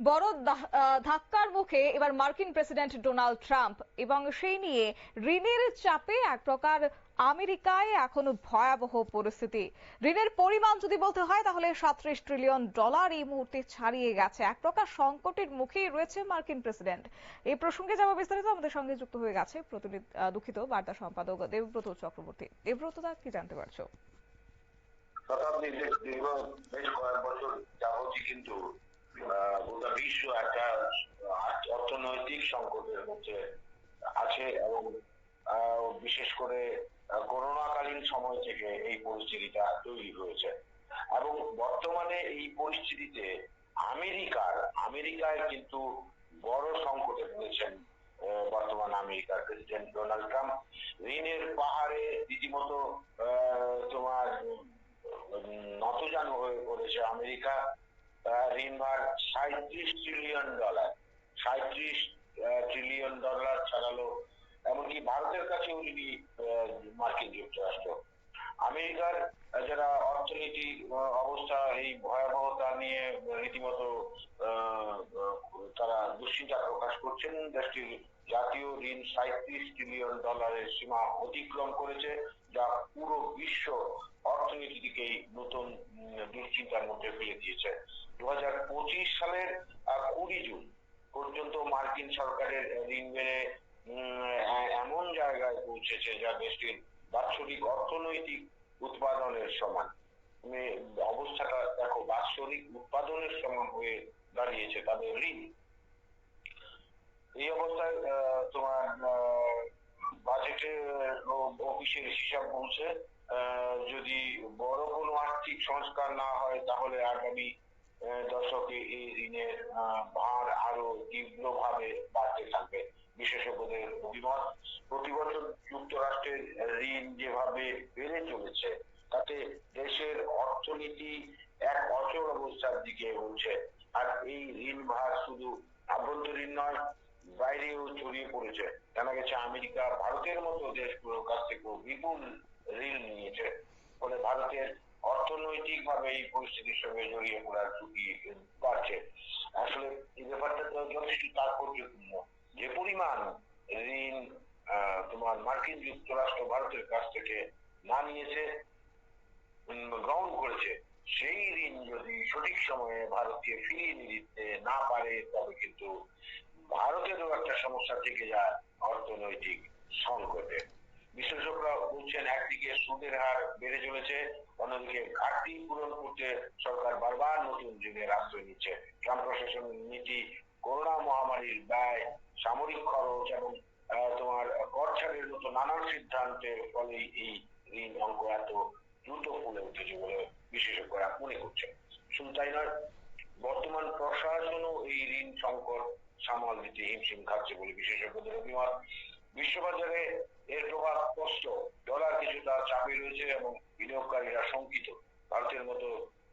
বড় ধাক্কার মুখে এবার মার্কিন প্রেসিডেন্ট ডোনাল্ড ট্রাম্প এবং সেই নিয়ে ঋণের চাপে এক প্রকার আমেরিকায় এখনো ভয়াবহ পরিস্থিতি। ঋণের পরিমাণ যদি বলতে হয় তাহলে 37 ট্রিলিয়ন ডলার এই মুহূর্তে ছাড়িয়ে গেছে। এক প্রকার সংকটের মুখেই রয়েছে মার্কিন প্রেসিডেন্ট। এই প্রসঙ্গে যাব বিস্তারিত, আমাদের সঙ্গে যুক্ত হয়ে গেছে দুঃখিত বার্তা সম্পাদক দেবব্রত চক্রবর্তী। দেবব্রত দা, কি জানতে পারছো? শতাব্দী দীর্ঘ বেশ কয়েক বছর যাবতীয় কিন্তু গোটা বিশ্ব একটা অর্থনৈতিক সংকটের মধ্যে আছে এবং বিশেষ করে করোনাকালীন সময় থেকে এই পরিস্থিতিটা তৈরি হয়েছে এবং বর্তমানে এই পরিস্থিতিতে আমেরিকায় কিন্তু বড় সংকটে পড়েছেন বর্তমান আমেরিকার প্রেসিডেন্ট ডোনাল্ড ট্রাম্প। ঋণের পাহাড়ে রীতিমতো তোমার নতজানু হয়ে পড়েছে আমেরিকা। ঋণ ভার 37 ট্রিলিয়ন ডলার, 37 ট্রিলিয়ন ডলার ছাড়ালো এমনকি ভারতের কাছেও যদি মার্কিন যুক্তরাষ্ট্র। আমেরিকার যারা অর্থনৈতিক অবস্থা এই ভয়াবহতা নিয়ে রীতিমতো তারা দুশ্চিন্তা প্রকাশ করছেন। দেশটির জাতীয় ঋণ 37 ট্রিলিয়ন ডলারের সীমা অতিক্রম করেছে, যা পুরো বিশ্ব অর্থনীতিকেই নতুন দুশ্চিন্তার মধ্যে ফেলে দিয়েছে। 2025 সালের 20 জুন পর্যন্ত মার্কিন সরকারের ঋণ বেড়ে এমন জায়গায় পৌঁছেছে যা দেশটির বাৎসরিক অর্থনৈতিক উৎপাদনের সমান। অবস্থাটা দেখো, বাৎসরিক উৎপাদনের সমান হয়ে দাঁড়িয়েছে তাদের ঋণ। এই অবস্থায় তোমার বাজেটে অফিসের হিসাব বলছে যদি বড় কোনো আর্থিক সংস্কার না হয় তাহলে আগামী দশকে এই ঋণের ভার আরো তীব্রভাবে বাড়তে থাকবে। বিশেষজ্ঞদের অভিমত, প্রতি বছর যুক্তরাষ্ট্রের ঋণ যেভাবে বেড়ে চলেছে তাতে দেশের অর্থনীতি এক অচল অবস্থার দিকে এগোচ্ছে। আর এই ঋণ ভার শুধু আভ্যন্তরীণ নয়, বাইরেও ছড়িয়ে পড়েছে। জানা গেছে আমেরিকা ভারতের মতো দেশগুলোর কাছ থেকেও বিপুল ঋণ নিয়েছে। ফলে ভারতের অর্থনৈতিক ভাবে এই পরিস্থিতির সঙ্গে জড়িয়ে পড়ার ঝুঁকি বাড়ছে। আসলে এই ব্যাপারটা যথেষ্ট তাৎপর্যপূর্ণ। যে পরিমাণ ঋণ তোমার মার্কিন যুক্তরাষ্ট্র ভারতের কাছ থেকে না নিয়েছে, গ্রহণ করেছে, সেই ঋণ যদি সঠিক সময়ে ভারতকে ফিরিয়ে দিতে না পারে তবে কিন্তু ভারতেরও একটা সমস্যা থেকে যায় অর্থনৈতিক সংকটে। বিশেষজ্ঞরা বলছেন একদিকে সুদের হার বেড়ে চলেছে, অন্যদিকে ঘাটতি পূরণ করতে সরকার বারবার নতুন ঋণের আশ্রয় নিচ্ছে। ট্রাম্প প্রশাসনের নীতি, করোনা মহামারীর ব্যয়, সামরিক খরচ এবং তোমার কর ছাড়ের মতো নানান সিদ্ধান্তের ফলে এই ঋণ অঙ্ক এত দ্রুত ফুলে উঠেছে বলে বিশেষজ্ঞরা মনে করছেন। শুধু তাই নয়, বর্তমান প্রশাসনও এই ঋণ সংকট সামাল দিতে হিমশিম খাচ্ছে বলে বিশেষজ্ঞদের অভিমত। বিশ্ববাজারে এর প্রভাব স্পষ্ট। ডলার কিছুটা চাপে রয়েছে এবং বিনিয়োগকারীরা শঙ্কিত। ভারতের মতো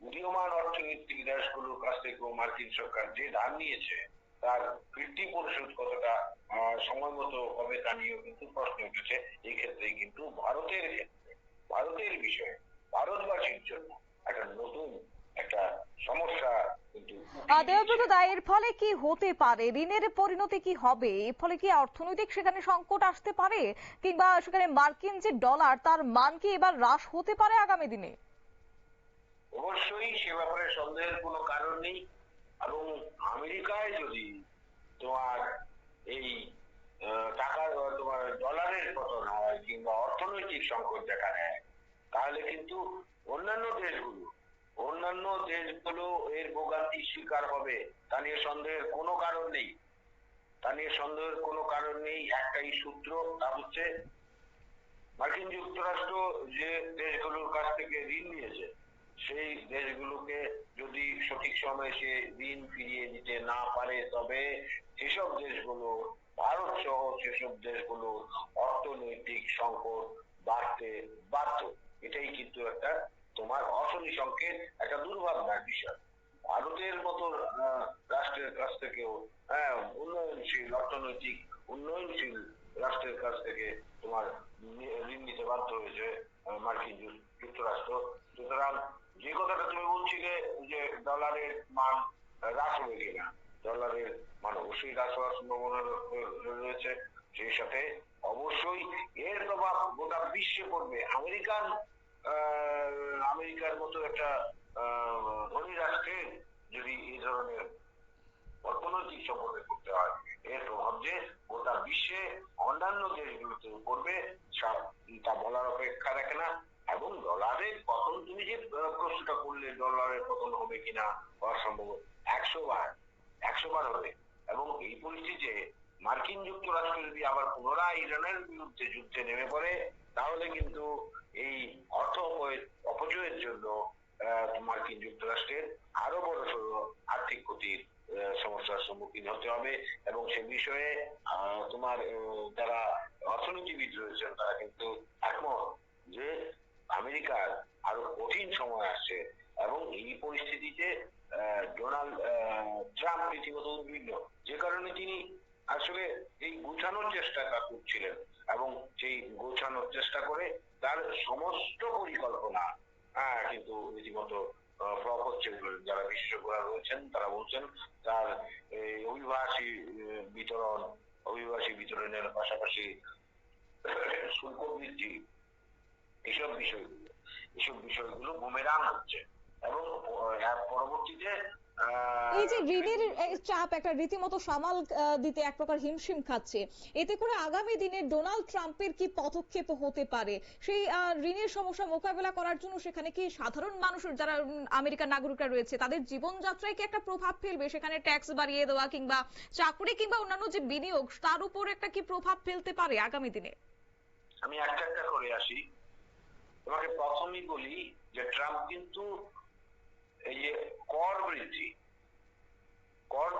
উদীয়মান অর্থনৈতিক দেশগুলোর কাছ থেকেও মার্কিন সরকার যে ধার নিয়েছে তার ফিরতি পরিশোধ কতটা সময় মতো হবে তা নিয়েও কিন্তু প্রশ্ন উঠেছে। এই ক্ষেত্রে কিন্তু ভারতের বিষয়ে ভারতবাসীর জন্য একটা নতুন একটা সমস্যা কিন্তু। দেবব্রত দা, এর ফলে কি হতে পারে? ঋণের পরিণতি কি হবে? এর ফলে কি অর্থনৈতিক সেখানে সংকট আসতে পারে, কিংবা সেখানে মার্কিন যে ডলার তার মান কি এবার হ্রাস হতে পারে আগামী দিনে? অবশ্যই সে ব্যাপারে সন্দেহের কোনো কারণ নেই। এবং আমেরিকায় যদি তোমার এই টাকার তোমার ডলারের পতন হয় কিংবা অর্থনৈতিক সংকট দেখা দেয় তাহলে কিন্তু অন্যান্য দেশগুলো এর ভোগান্তির শিকার হবে। তা নিয়ে সন্দেহের কোনো কারণ নেই। একটাই সূত্র, তা হচ্ছে মার্কিন যুক্তরাষ্ট্র যে দেশগুলোর কাছ থেকে ঋণ নিয়েছে সেই দেশগুলোকে যদি সঠিক সময়ে সে ঋণ ফিরিয়ে দিতে না পারে তবে সেসব দেশগুলো, ভারত সহ সেসব দেশগুলো অর্থনৈতিক সংকট বাড়তে বাধ্য। এটাই কিন্তু একটা তোমার অশনি সংকেত, একটা দুর্ভাবনার বিষয়। ভারতের মতো রাষ্ট্রের কাছ থেকেও অর্থনৈতিক উন্নয়নশীল রাষ্ট্রের কাছ থেকে তোমার ঋণ নিতে বাধ্য হয়েছে মার্কিন যুক্তরাষ্ট্র। সুতরাং যে কথাটা তুমি বলছিলে যে ডলারের মান হ্রাস হবে কিনা, ডলারের মান অবশ্যই হ্রাস হওয়ার সম্ভাবনা রয়েছে। সেই সাথে অবশ্যই এর প্রভাব গোটা বিশ্বে পড়বে। আমেরিকার মতো একটা ধনী রাষ্ট্রের যদি এই ধরনের অর্থনৈতিক সংকটে পড়তে হয়, এর প্রভাব যে গোটা বিশ্বে অন্যান্য দেশগুলোতে পড়বে তা বলার অপেক্ষা রাখে না। এবং ডলারের পতন, তুমি যে প্রশ্নটা করলে ডলারের পতন হবে কিনা, হওয়ার সম্ভব 100 বার হবে। এবং এই পরিস্থিতিতে মার্কিন যুক্তরাষ্ট্র যদি আবার পুনরায় ইরানের বিরুদ্ধে যুদ্ধে নেমে পড়ে, তাহলে কিন্তু এই অর্থ অপচয়ের জন্য মার্কিন যুক্তরাষ্ট্রের আরো বড়সড় আর্থিক ক্ষতির সমস্যার সম্মুখীন হতে হবে। এবং সে বিষয়ে তোমার যারা অর্থনীতিবিদ রয়েছেন তারা কিন্তু একমত যে আমেরিকার আরো কঠিন সময় আসছে। এবং এই পরিস্থিতিতে ডোনাল্ড ট্রাম্প রীতিমতো উদ্বিগ্ন, যে কারণে তিনি আসলে এই গোছানোর চেষ্টাটা করছিলেন। এবং সেই গোছানোর চেষ্টা করে তার সমস্ত পরিকল্পনা কিন্তু রীতিমতো ফ্লপ হচ্ছে। যারা বিশেষজ্ঞরা রয়েছেন তারা বলছেন তার অভিবাসী বিতরণের পাশাপাশি শুল্ক বৃদ্ধি, এসব বিষয়গুলো বুমেরাং হচ্ছে। এবং পরবর্তীতে এই যে ঋণের চাপ একটা রীতিমতো সামাল দিতে এক প্রকার হিমশিম খাচ্ছে, এতে করে আগামী দিনে ডোনাল্ড ট্রাম্পের কি পদক্ষেপ হতে পারে? সেই ঋণের সমস্যা মোকাবেলা করার জন্য সেখানে কি সাধারণ মানুষের যারা আমেরিকার নাগরিকরা রয়েছে তাদের জীবনযাত্রায় কি একটা প্রভাব ফেলবে? সেখানে ট্যাক্স বাড়িয়ে দেওয়া কিংবা চাকরি কিংবা অন্যান্য যে বিনিয়োগ, তার উপর একটা কি প্রভাব ফেলতে পারে আগামী দিনে? আমি একটা করে আসি। তোমাকে প্রথমেই বলি যে ট্রাম্প কিন্তু এই যে কর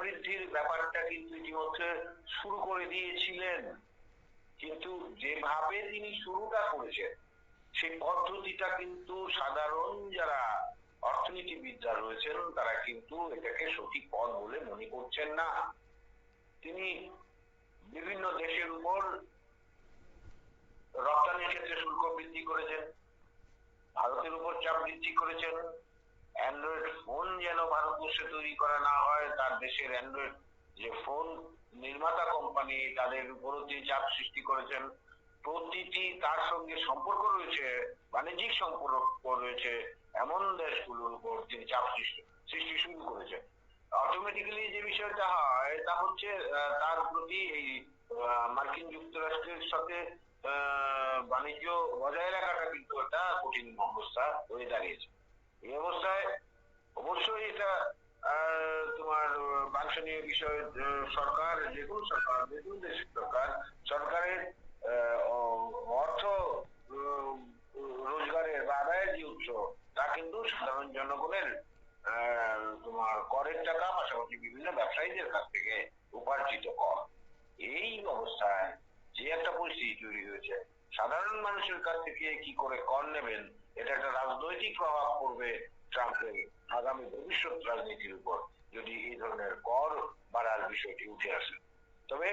বৃদ্ধির ব্যাপারটা কিন্তু ইতিমধ্যে শুরু করে দিয়েছিলেন। কিন্তু যেভাবে তিনি শুরুটা করেছেন সেই পদ্ধতিটা কিন্তু সাধারণ যারা অর্থনীতিবিদরা রয়েছেন তারা কিন্তু এটাকে সঠিক পথ বলে মনে করছেন না। তিনি বিভিন্ন দেশের উপর রপ্তানির ক্ষেত্রে শুল্ক বৃদ্ধি করেছেন, ভারতের উপর চাপ বৃদ্ধি করেছেন। অ্যান্ড্রয়েড ফোন যেন ভারতবর্ষে তৈরি করা না হয়, তার দেশের অ্যান্ড্রয়েড যে ফোন নির্মাতা কোম্পানি তাদের উপরও তিনি চাপ সৃষ্টি করেছেন। প্রতিটি তার সঙ্গে সম্পর্ক রয়েছে, বাণিজ্যিক সম্পর্ক রয়েছে এমন দেশগুলোর উপর তিনি চাপ সৃষ্টি শুরু করেছেন। অটোমেটিক্যালি যে বিষয়টা হয় তা হচ্ছে তার প্রতি এই মার্কিন যুক্তরাষ্ট্রের সাথে বাণিজ্য বজায় রাখাটা কিন্তু একটা কঠিন অবস্থা হয়ে দাঁড়িয়েছে। এই অবস্থায় অবশ্যই এটা তোমার বাঞ্ছনীয় বিষয়। সরকার, যে কোনো দেশের সরকারের অর্থ রোজগারের বা আদায়ের যে উৎস তা কিন্তু সাধারণ জনগণের তোমার করের টাকা, পাশাপাশি বিভিন্ন ব্যবসায়ীদের কাছ থেকে উপার্জিত কর। এই অবস্থায় যে একটা পরিস্থিতি তৈরি হয়েছে, সাধারণ মানুষের কাছ থেকে কি করে কর নেবেন, এটা একটা রাজনৈতিক প্রভাব পড়বে ট্রাম্পের আগামী ভবিষ্যৎ রাজনীতির উপর যদি এই ধরনের কর বাড়ার বিষয়টি উঠে আসে। তবে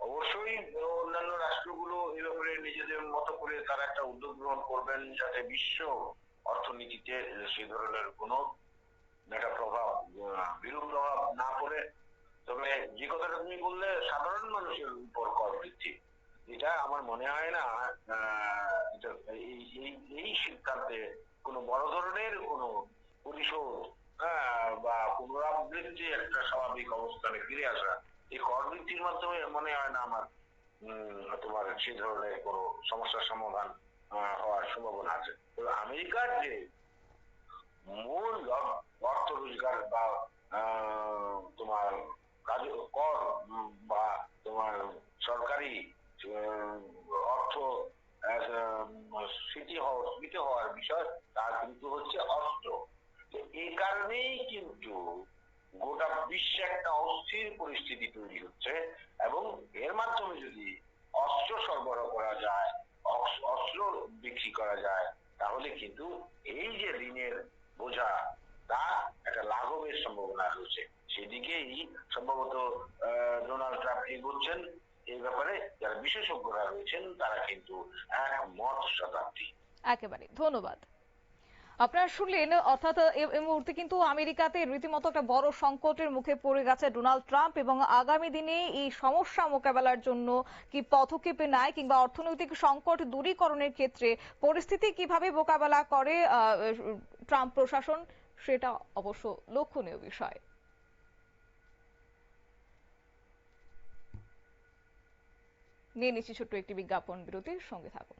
অবশ্যই অন্যান্য রাষ্ট্রগুলো এ ব্যাপারে নিজেদের মতো করে তারা একটা উদ্যোগ গ্রহণ করবেন যাতে বিশ্ব অর্থনীতিতে সে ধরনের কোনো একটা বিরূপ প্রভাব না পড়ে। তবে যে কথাটা তুমি বললে সাধারণ মানুষের উপর কর বৃদ্ধি, এটা আমার মনে হয় না এই সিদ্ধান্তে কোনো বড় ধরনের কোনো পরিশোধ বা পুনরাবৃত্তি একটা স্বাভাবিক অবস্থানে ফিরে আসা এই কর বৃদ্ধির মাধ্যমে মনে হয় না আমার তোমার সে ধরনের কোনো সমস্যার সমাধান হওয়ার সম্ভাবনা আছে। তবে আমেরিকার যে মূল অর্থ রোজগার বা তোমার কর বা তোমার সরকারি অর্থ স্মৃতি হওয়ার বিষয় তা কিন্তু হচ্ছে অস্ত্র। এই কারণেই কিন্তু গোটা বিশ্বে একটা অস্থির পরিস্থিতি তৈরি হচ্ছে। এবং এর মাধ্যমে যদি অস্ত্র সরবরাহ করা যায়, অস্ত্র বিক্রি করা যায়, তাহলে কিন্তু এই যে ঋণের বোঝা তা একটা লাঘবের সম্ভাবনা রয়েছে। সেদিকেই সম্ভবত ডোনাল্ড ট্রাম্প এগোচ্ছেন। এই ব্যাপারে যারা বিশেষজ্ঞরা রয়েছেন তারা কিন্তু একমত শতাব্দী। একেবারে ধন্যবাদ। আপনারা শুনলেন, অর্থাৎ এই মুহূর্তে কিন্তু আমেরিকাতে রীতিমতো একটা বড় সংকটের মুখে পড়ে গেছে ডোনাল্ড ট্রাম্প, এবং আগামী দিনে এই সমস্যা মোকাবেলার জন্য কি পদক্ষেপ নেয় কিংবা অর্থনৈতিক সংকট দূরীকরণের ক্ষেত্রে পরিস্থিতি কিভাবে মোকাবেলা করে ট্রাম্প প্রশাসন, সেটা অবশ্য লক্ষণীয় বিষয়। নিয়ে নিচ্ছি ছোট্ট একটি বিজ্ঞাপন বিরতির, সঙ্গে থাকুন।